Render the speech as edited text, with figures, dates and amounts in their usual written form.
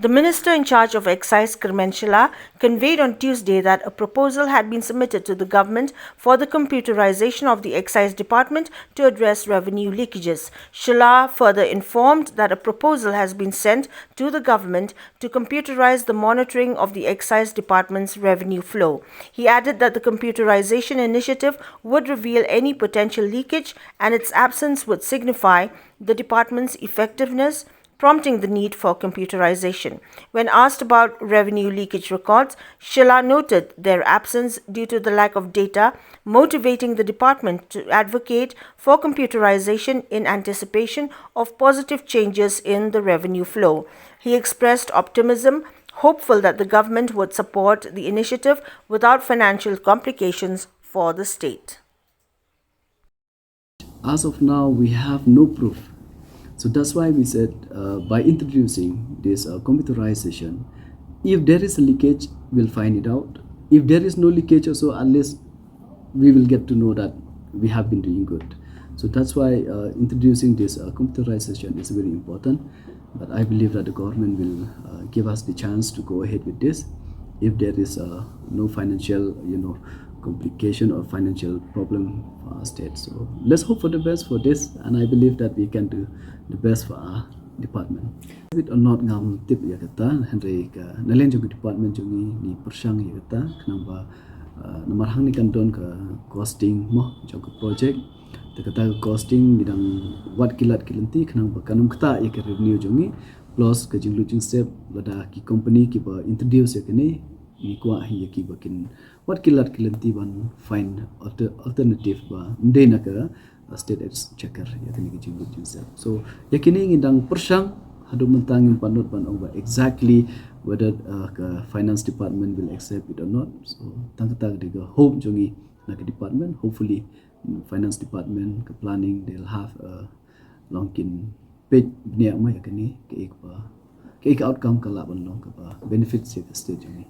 The minister in charge of Excise, Kyrmen Shylla, conveyed on Tuesday that a proposal had been submitted to the government for the computerization of the Excise department to address revenue leakages. Shylla further informed that a proposal has been sent to the government to computerize the monitoring of the Excise department's revenue flow. He added that the computerization initiative would reveal any potential leakage and its absence would signify the department's effectiveness, prompting the need for computerization. When asked about revenue leakage records, Shylla noted their absence due to the lack of data, motivating the department to advocate for computerization in anticipation of positive changes in the revenue flow. He expressed optimism, hopeful that the government would support the initiative without financial complications for the state. As of now, we have no proof. So that's why we said by introducing this computerization, if there is a leakage, we'll find it out. If there is no leakage also, at least we will get to know that we have been doing good. So that's why introducing this computerization is very important. But I believe that the government will give us the chance to go ahead with this if there is no financial, complication or financial problem for our state. So let's hope for the best for this, and I believe that we can do the best for our department. It or not ngam tip ya kata Henry ka nalen juga department jungi ni persang ya kata kenapa nomor hang ni kan don ke costing mo juga project te kata costing bidang wat kilat kilanti kenapa kanum kata ya ke revenue jungi plus ke jinglu jing step lada ki company ki ba introduce ya kini ni kuat hi ki bakin what kilat kilanti ban find alternative ba ndena ka state checker ya kini ki jinglu jing step so yakini ngidang persang hadu mentang yang panut ban over exactly whether ke finance department will accept it or not. So tang diga hope jongi na ke department, hopefully finance department ke planning they'll have a longkin page bnia ma yakini ke ik outcome ka laban long ka benefits ya ke state jongi.